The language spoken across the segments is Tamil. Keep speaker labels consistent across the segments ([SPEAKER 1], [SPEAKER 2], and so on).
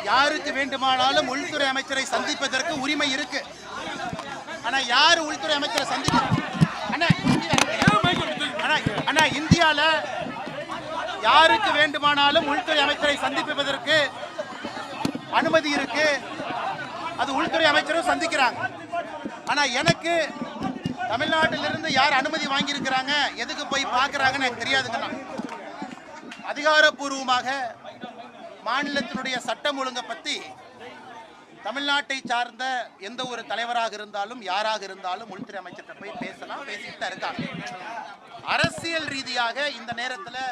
[SPEAKER 1] யாருக்கு வேண்டுமானாலும் உள்துறை அமைச்சரை சந்திப்பதற்கு உரிமை இருக்கு. ஆனா யாரு உள்துறை அமைச்சரை சந்திக்கிறாங்க? ஆனா இந்தியால யாருக்கு வேண்டுமானாலும் உள்துறை அமைச்சரை சந்திப்பதற்கு அனுமதி இருக்கு. அது உள்துறை அமைச்சரும் சந்திக்கிறாங்க. ஆனா எனக்கு தமிழ்நாட்டிலிருந்து யார் அனுமதி வாங்கி இருக்கிறாங்க, எதுக்கு போய் பார்க்கறாங்கன்னு எனக்கு தெரியாதுங்க. அதிகாரப்பூர்வமாக மாநிலத்தினுடைய சட்டம் ஒழுங்கை பற்றி தமிழ்நாட்டை சார்ந்த எந்த ஒரு தலைவராக இருந்தாலும் யாராக இருந்தாலும் உள்துறை அமைச்சர்கிட்ட போய் பேசலாம், பேசிட்டு தான் இருக்காங்க. அரசியல் ரீதியாக இந்த நேரத்தில்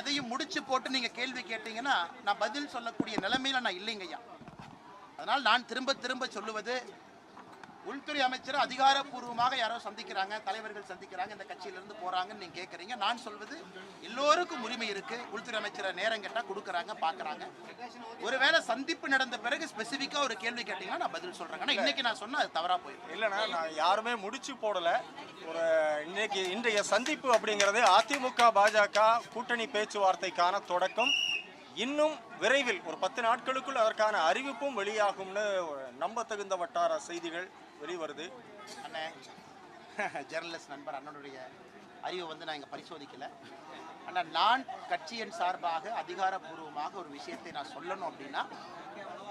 [SPEAKER 1] எதையும் முடிச்சு போட்டு நீங்க கேள்வி கேட்டீங்கன்னா நான் பதில் சொல்லக்கூடிய நிலைமையில நான் இல்லைங்க ஐயா. அதனால் நான் திரும்ப திரும்ப சொல்லுவது, உள்துறை அமைச்சர் அதிகாரப்பூர்வமாக யாரோ சந்திக்கிறாங்க, தலைவர்கள் சந்திக்கிறாங்க, இந்த கட்சியிலிருந்து போறாங்கன்னு நீங்க கேட்குறீங்க. நான் சொல்வது எல்லோருக்கும் உரிமை இருக்கு. உள்துறை அமைச்சரை நேரம் கேட்டால் கொடுக்குறாங்க, பார்க்குறாங்க. ஒருவேளை சந்திப்பு நடந்த பிறகு ஸ்பெசிஃபிக்கா ஒரு கேள்வி கேட்டீங்கன்னா நான் பதில் சொல்றேன். ஆனால் இன்னைக்கு நான் சொன்னா அது தவறா போயிடும்.
[SPEAKER 2] இல்லைன்னா நான் யாருமே முடிச்சு போடல. ஒரு இன்றைய சந்திப்பு அப்படிங்கிறது அதிமுக பாஜக கூட்டணி பேச்சுவார்த்தைக்கான தொடக்கம். இன்னும் விரைவில் ஒரு 10 நாட்களுக்குள் அதற்கான அறிவிப்பும் வெளியாகும்னு நம்ப தகுந்த வட்டார செய்திகள் வெளிவருது.
[SPEAKER 1] அண்ணன் ஜெர்னலிஸ்ட் நண்பர் அண்ணனுடைய அறிவை வந்து நான் இங்கே பரிசோதிக்கல. ஆனால் நான் கட்சியின் சார்பாக அதிகாரப்பூர்வமாக ஒரு விஷயத்தை நான் சொல்லணும் அப்படின்னா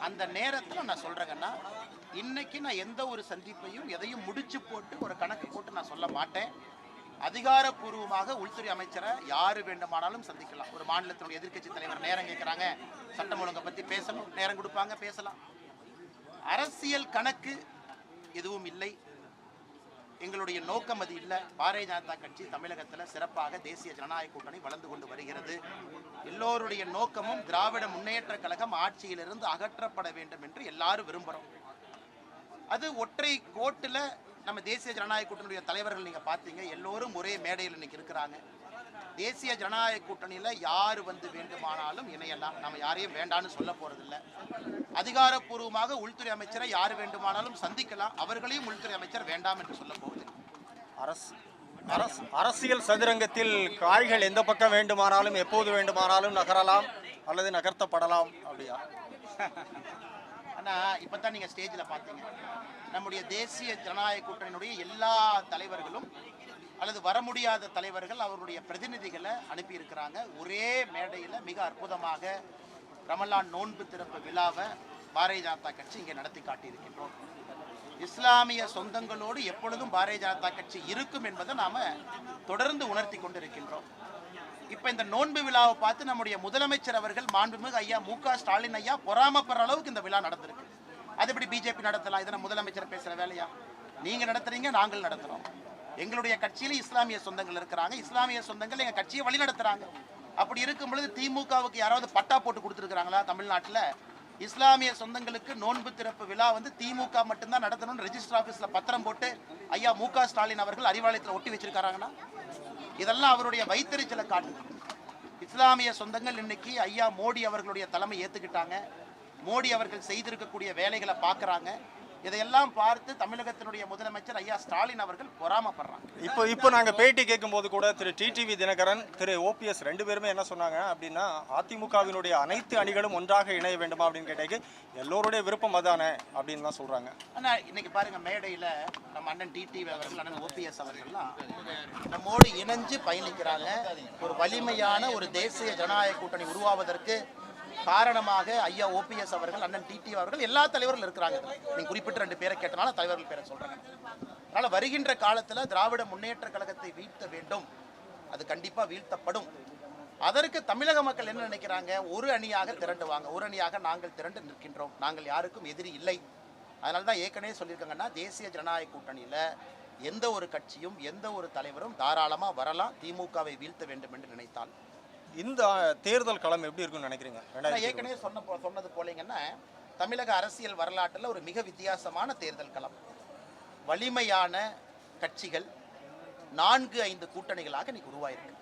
[SPEAKER 1] அந்த நேரத்தில் நான் சொல்கிறேங்கன்னா, இன்னைக்கு நான் எந்த ஒரு சந்திப்பையும் எதையும் முடிச்சு போட்டு ஒரு கணக்கு போட்டு நான் சொல்ல மாட்டேன். அதிகாரப்பூர்வமாக உள்துறை அமைச்சரை யாரு வேண்டுமானாலும் சந்திக்கலாம். ஒரு மாநிலத்தினுடைய எதிர்க்கட்சி தலைவர் நேரம் கேட்குறாங்க, சட்டம் ஒழுங்கை பற்றி பேசணும், நேரம் கொடுப்பாங்க, பேசலாம். அரசியல் கணக்கு எதுவும் இல்லை. எங்களுடைய நோக்கம் அது இல்லை. பாரதிய ஜனதா கட்சி தமிழகத்தில் சிறப்பாக தேசிய ஜனநாயக கூட்டணி வளர்ந்து கொண்டு வருகிறது. எல்லோருடைய நோக்கமும் திராவிட முன்னேற்ற கழகம் ஆட்சியிலிருந்து அகற்றப்பட வேண்டும் என்று எல்லாரும் விரும்புகிறோம். அது ஒற்றை கோட்டில் நம்ம தேசிய ஜனநாயக கூட்டணியுடைய தலைவர்கள் நீங்கள் பார்த்தீங்க, எல்லோரும் ஒரே மேடையில் இன்னைக்கு இருக்கிறாங்க. தேசிய ஜனநாயக கூட்டணியில் யார் வந்து வேண்டுமானாலும் இணையலாம். நம்ம யாரையும் வேண்டான்னு சொல்ல போறதில்லை. அதிகாரப்பூர்வமாக உள்துறை அமைச்சரை யார் வேண்டுமானாலும் சந்திக்கலாம். அவர்களையும் உள்துறை அமைச்சர் வேண்டாம் என்று சொல்ல போவது.
[SPEAKER 2] அரசியல் சதுரங்கத்தில் காய்கள் எந்த பக்கம் வேண்டுமானாலும் எப்போது வேண்டுமானாலும் நகரலாம் அல்லது நகர்த்தப்படலாம் அப்படியா?
[SPEAKER 1] ஆனால் இப்போ தான் நீங்கள் ஸ்டேஜில் பார்த்தீங்க, நம்முடைய தேசிய ஜனநாயக கூட்டணியினுடைய எல்லா தலைவர்களும் அல்லது வர முடியாத தலைவர்கள் அவருடைய பிரதிநிதிகளை அனுப்பியிருக்கிறாங்க. ஒரே மேடையில் மிக அற்புதமாக ரமலான் நோன்பு திறப்பு விழாவை பாரதிய ஜனதா கட்சி இங்கே நடத்தி காட்டியிருக்கின்றோம். இஸ்லாமிய சொந்தங்களோடு எப்பொழுதும் பாரதிய ஜனதா கட்சி இருக்கும் என்பதை நாம் தொடர்ந்து உணர்த்தி கொண்டிருக்கின்றோம். இப்போ இந்த நோன்பு விழாவை பார்த்து நம்முடைய முதலமைச்சர் அவர்கள் மாண்புமிகு ஐயா மு.க. ஸ்டாலின் ஐயா பொறாமப்படுற அளவுக்கு இந்த விழா நடந்திருக்கு. அது எப்படி பிஜேபி நடத்தலாம்? இதனை முதலமைச்சர் பேசுகிற வேலையா? நீங்கள் நடத்துறீங்க, நாங்கள் நடத்துகிறோம். எங்களுடைய கட்சியில் இஸ்லாமிய சொந்தங்கள் இருக்கிறாங்க. இஸ்லாமிய சொந்தங்கள் எங்கள் கட்சியை வழி நடத்துகிறாங்க. அப்படி இருக்கும் பொழுது திமுகவுக்கு யாராவது பட்டா போட்டு கொடுத்துருக்காங்களா? தமிழ்நாட்டில் இஸ்லாமிய சொந்தங்களுக்கு நோன்பு திறப்பு விழா வந்து திமுக மட்டும்தான் நடத்தணும்னு ரெஜிஸ்டர் ஆஃபீஸில் பத்திரம் போட்டு ஐயா மு.க. ஸ்டாலின் அவர்கள் அறிவாலயத்தில் ஒட்டி வச்சிருக்காங்கன்னா இதெல்லாம் அவருடைய வைத்தறிச்சலை காட்டுது. இஸ்லாமிய சொந்தங்கள் இன்னைக்கு ஐயா மோடி அவர்களுடைய தலைமை ஏற்றுக்கிட்டாங்க. மோடி அவர்கள் செய்திருக்கக்கூடிய வேலைகளை பார்க்குறாங்க. இதையெல்லாம் பார்த்து தமிழகத்தினுடைய முதலமைச்சர் ஐயா ஸ்டாலின் அவர்கள் பொறாமப்படுறாங்க.
[SPEAKER 2] இப்போ நாங்கள் பேட்டி கேட்கும்போது கூட திரு டிடிவி தினகரன், திரு ஓபிஎஸ் 2 பேருமே என்ன சொன்னாங்க அப்படின்னா, அதிமுகவினுடைய அனைத்து அணிகளும் ஒன்றாக இணைய வேண்டுமா அப்படின்னு கேட்டேக்கு எல்லோருடைய விருப்பம் அதானே அப்படின்னு தான் சொல்றாங்க.
[SPEAKER 1] ஆனால் இன்னைக்கு பாருங்க, மேடையில் நம்ம அண்ணன் டிடிவி அவர்கள், அண்ணன் ஓபிஎஸ் அவர்கள்லாம் நம்மோடு இணைஞ்சு பயணிக்கிறாங்க. ஒரு வலிமையான ஒரு தேசிய ஜனநாயக கூட்டணி உருவாவதற்கு காரணமாக ஐயா ஓபிஎஸ் அவர்கள், அண்ணன் டிடிவி அவர்கள், எல்லா தலைவர்களும் இருக்கிறாங்க. நீங்க குறிப்பிட்ட 2 பேரை கேட்டனால தலைவர்கள் பேரை சொல்றாங்க. அதனால வருகின்ற காலத்தில் திராவிட முன்னேற்ற கழகத்தை வீழ்த்த வேண்டும். அது கண்டிப்பா வீழ்த்தப்படும். அதற்கு தமிழக மக்கள் என்ன நினைக்கிறாங்க? ஒரு அணியாக திரண்டுவாங்க. ஒரு அணியாக நாங்கள் திரண்டு நிற்கின்றோம். நாங்கள் யாருக்கும் எதிரி இல்லை. அதனால தான் ஏற்கனவே சொல்லியிருக்காங்கன்னா, தேசிய ஜனநாயக கூட்டணியில் எந்த ஒரு கட்சியும் எந்த ஒரு தலைவரும் தாராளமாக வரலாம், திமுகவை வீழ்த்த வேண்டும் என்று நினைத்தால்.
[SPEAKER 2] இந்த தேர்தல் களம் எப்படி இருக்குன்னு நினைக்கிறீங்க?
[SPEAKER 1] ஏற்கனவே சொன்னது போலீங்கன்னா, தமிழக அரசியல் வரலாற்றில் ஒரு மிக வித்தியாசமான தேர்தல் களம். வலிமையான கட்சிகள் 4-5 கூட்டணிகளாக இன்னைக்கு உருவாயிருக்கு.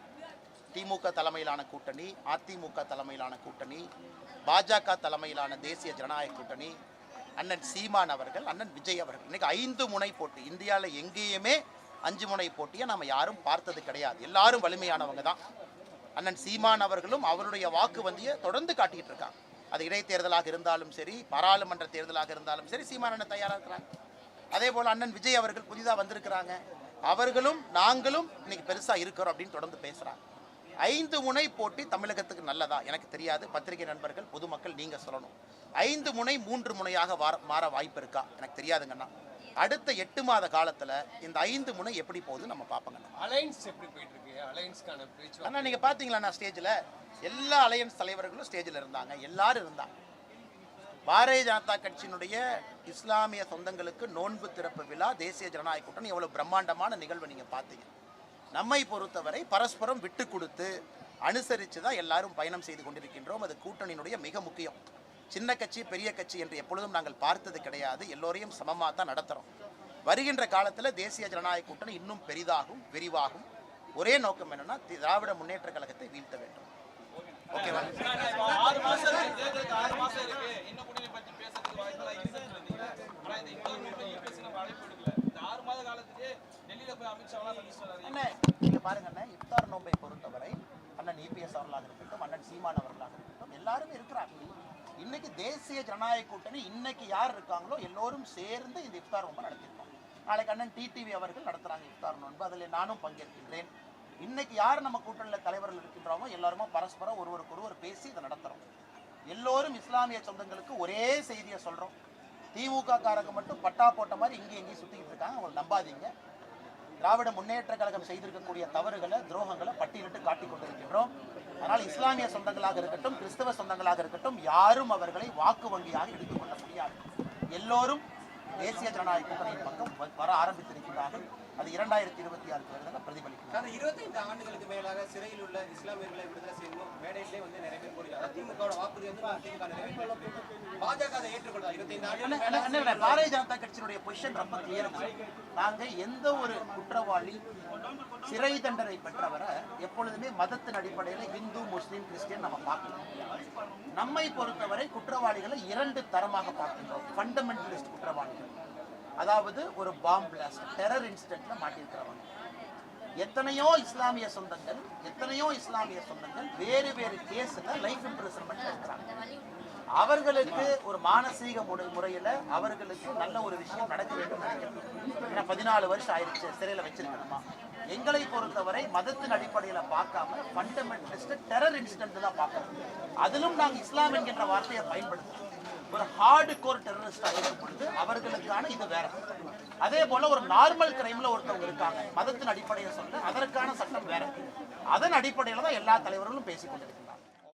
[SPEAKER 1] திமுக தலைமையிலான கூட்டணி, அதிமுக தலைமையிலான கூட்டணி, பாஜக தலைமையிலான தேசிய ஜனநாயக கூட்டணி, அண்ணன் சீமான் அவர்கள், அண்ணன் விஜய் அவர்கள். இன்னைக்கு 5 முனை போட்டி. இந்தியாவில் எங்கேயுமே 5 முனை போட்டியை நம்ம யாரும் பார்த்தது கிடையாது. எல்லாரும் வலிமையானவங்க தான். அண்ணன் சீமான் அவர்களும் அவருடைய வாக்கு வந்தியை தொடர்ந்து காட்டிட்டு இருக்காங்க. அது இடைத்தேர்தலாக இருந்தாலும் சரி, பாராளுமன்ற தேர்தலாக இருந்தாலும் சரி, சீமானண்ணன் தயாராக இருக்கிறாங்க. அதே போல் அண்ணன் விஜய் அவர்கள் புதிதாக வந்திருக்கிறாங்க. அவர்களும் நாங்களும் இன்னைக்கு பெருசாக இருக்கிறோம் அப்படின்னு தொடர்ந்து பேசுகிறாங்க. 5 முனை போட்டி தமிழகத்துக்கு நல்லதா எனக்கு தெரியாது. பத்திரிகை நண்பர்கள், பொதுமக்கள் நீங்கள் சொல்லணும். 5 முனை 3 முனையாக மாற வாய்ப்பு இருக்கா எனக்கு தெரியாதுங்கண்ணா. அடுத்த 8 மாத காலத்தில் இந்த 5 முனை எப்படி போகுது நம்ம பார்ப்போங்கண்ணா.
[SPEAKER 3] அலைன்ஸ் எப்படி போயிட்டு இருக்கு? அலைன்ஸ்க்கான பேச்சு
[SPEAKER 1] அண்ணா நீங்கள் பார்த்தீங்களா ஸ்டேஜில் எல்லா அலையன்ஸ் தலைவர்களும் ஸ்டேஜில் இருந்தாங்க, எல்லாரும் இருந்தாங்க. பாரதிய ஜனதா கட்சியினுடைய இஸ்லாமிய சொந்தங்களுக்கு நோன்பு திறப்பு விழா, தேசிய ஜனநாயக கூட்டணி எவ்வளவு பிரம்மாண்டமான நிகழ்வு நீங்கள் பார்த்தீங்க. நம்மை பொறுத்தவரை பரஸ்பரம் விட்டு கொடுத்து அனுசரித்து தான் எல்லாரும் பயணம் செய்து கொண்டிருக்கின்றோம். அது கூட்டணியினுடைய மிக முக்கியம். சின்ன கட்சி பெரிய கட்சி என்று எப்பொழுதும் நாங்கள் பார்த்தது கிடையாது. எல்லோரையும் சமமாக தான் நடத்துகிறோம். வருகின்ற காலத்தில் தேசிய ஜனநாயக கூட்டணி இன்னும் பெரிதாகும், விரிவாகும். ஒரே நோக்கம் என்னன்னா, திராவிட முன்னேற்ற கழகத்தை வீழ்த்த வேண்டும். ஓகேவா? நீங்க பாருங்க அண்ணன், இஃப்தார் நோன்பை பொறுத்தவரை அண்ணன் இபிஎஸ் அவர்களாக இருக்கட்டும், அண்ணன் சீமான் அவர்களாக இருக்கட்டும், எல்லாரும் இருக்கிறாங்க. இன்னைக்கு தேசிய ஜனநாயக கூட்டணி இன்னைக்கு யார் இருக்காங்களோ எல்லோரும் சேர்ந்து இந்த இஃப்தார் நோன்பை நடத்திருக்கோம். நாளைக்கு அண்ணன் டிடிவி அவர்கள் நடத்துறாங்க இஃப்தார் நோன்பு, அதில் நானும் பங்கேற்கின்றேன். இன்னைக்கு யார் நம்ம கூட்டணியில் தலைவர்கள் இருக்கின்றோமோ எல்லாருமே பரஸ்பரம் ஒருவருக்கொருவர் பேசி இதை நடத்துறோம். எல்லோரும் இஸ்லாமிய சொந்தங்களுக்கு ஒரே செய்தியை சொல்றோம். திமுக காரங்க மட்டும் பட்டா போட்ட மாதிரி இங்கேயும் சுத்திக்கிட்டு இருக்காங்க, அவங்க நம்பாதீங்க. திராவிட முன்னேற்ற கழகம் செய்திருக்கக்கூடிய தவறுகளை, துரோகங்களை பட்டியலிட்டு காட்டிக் கொண்டிருக்கின்றோம். அதனால் இஸ்லாமிய சொந்தங்களாக இருக்கட்டும், கிறிஸ்தவ சொந்தங்களாக இருக்கட்டும், யாரும் அவர்களை வாக்கு வங்கியாக எடுத்துக்கொள்ள முடியாது. எல்லோரும் தேசிய ஜனநாயக கூட்டணியின் பக்கம் வர ஆரம்பித்திருக்கிறார்கள். அது 2026 தேர்தலில் பிரதிபலிக்கும்.
[SPEAKER 4] 25 ஆண்டுகளுக்கு மேலாக சிறையில் உள்ள இஸ்லாமியர்களை விடுதலை செய்யணும் மேடையிலே நிறைய பேர் கூறுகிறார். திமுக வாக்குறுதி திமுக பாஜக அதை ஏற்றுக்கொள்ளார். 25 ஆண்டு
[SPEAKER 1] பாரதிய ஜனதா கட்சியினுடைய பொசிஷன் ரொம்ப கிளியர். நாங்க எந்த ஒரு குற்றவாளி சிறை தண்டனை பெற்றவரை எப்பொழுதுமே மதத்தின் அடிப்படையில் இந்து, முஸ்லீம், கிறிஸ்டியன் நம்ம பார்க்கணும். நம்மை பொறுத்தவரை குற்றவாளிகளை 2 தரமாக பார்க்கின்றோம். ஃபண்டமெண்டலிஸ்ட் குற்றவாளிகள், அதாவது ஒரு பாம் பிளாஸ்ட், டெரர் இன்சிடென்ட்ல மாட்டியிருக்கிறவங்க. எத்தனையோ இஸ்லாமிய சொந்தங்கள் வேறு வேறு கேஸ்ல லைஃப் இம்ப்ரிசன்மெண்ட் இருக்கிறாங்க. அவர்களுக்கு ஒரு மானசீக முறையில அவர்களுக்கு நல்ல ஒரு விஷயம் நடக்க வேண்டும் நினைக்கிறேன். 14 வருஷம் ஆயிடுச்சு சிறையில் வச்சிருக்கணுமா? எங்களை பொறுத்தவரை மதத்தின் அடிப்படையில் பார்க்காம ஃபண்டமெண்டலிஸ்ட் டெரர் இன்சிடென்ட் தான் பார்க்கணும். அதிலும் நாங்கள் இஸ்லாம் என்கின்ற வார்த்தையை பயன்படுத்துறோம். ஒரு ஹார்டு கோர் டெரரிஸ்டாக இருக்கும் பொழுது அவர்களுக்கான இது வேற. அதே போல ஒரு நார்மல் கிரைம்ல ஒருத்தவங்க இருக்காங்க, மதத்தின் அடிப்படையை சொல்ல அதற்கான சட்டம் வேற. அதன் அடிப்படையில் தான் எல்லா தலைவர்களும் பேசிக் கொண்டிருக்கிறாங்க.